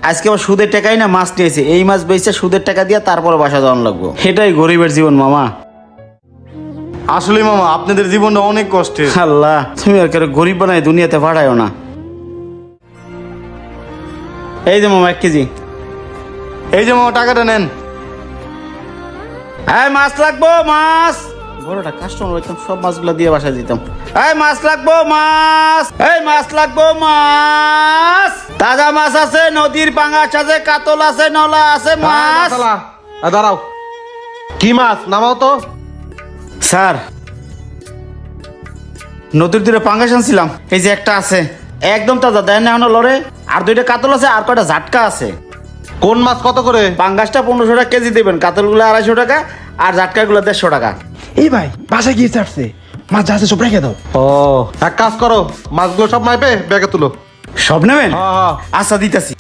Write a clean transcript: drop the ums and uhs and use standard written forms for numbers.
আজকে আবার সুদের টাকাই না মাছ নিয়েছে, এই মাছ বেচে সুদের টাকা দিয়ে তারপরে বাসা যাওয়ান লাগবো। এটাই গরিবের জীবন মামা। আসলে মামা আপনাদের জীবনটা অনেক কষ্টের। আল্লাহ, তুমি আর কেন গরিব বানাই দুনিয়াতে পাঠায়ও না। এই যে মামা 1 কেজি। এই যে মামা টাকাটা নেন। এই মাছ লাগবো, মাছ। বড়টা কাস্টমার হইতাম, সব মাছগুলো দিয়ে বাসায় দিতাম। এই মাছ লাগবো, মাছ। এই মাছ লাগবো, মাছ। তাজা মাছ আছে, নদীর পাঙ্গাস আছে, কাতল আছে, নলা আছে, মাছ। দাঁড়াও, কি মাছ নামাও তো। স্যার, নদীর তীরে পাঙ্গাস আনছিলাম, এই যে একটা আছে, একদম তাজা, দেয় না এখনো লড়ে। আর 2টা কাতল আছে, আর কয়টা ঝাটকা আছে। কোন মাছ কত করে? পাঙ্গাসটা 1500 টাকা কেজি দেবেন, কাতলগুলো 250 টাকা, আর ঝাটকাগুলো 150 টাকা। এই ভাই বাসায় গিয়ে চাটছে, মাছ যা আছে সব রেখে দাও। ও, এক কাজ করো, মাছগুলো সব মাইপে ব্যাগে তুলো। সব নেবেন? হ্যাঁ হ্যাঁ। আচ্ছা, দিতেছি।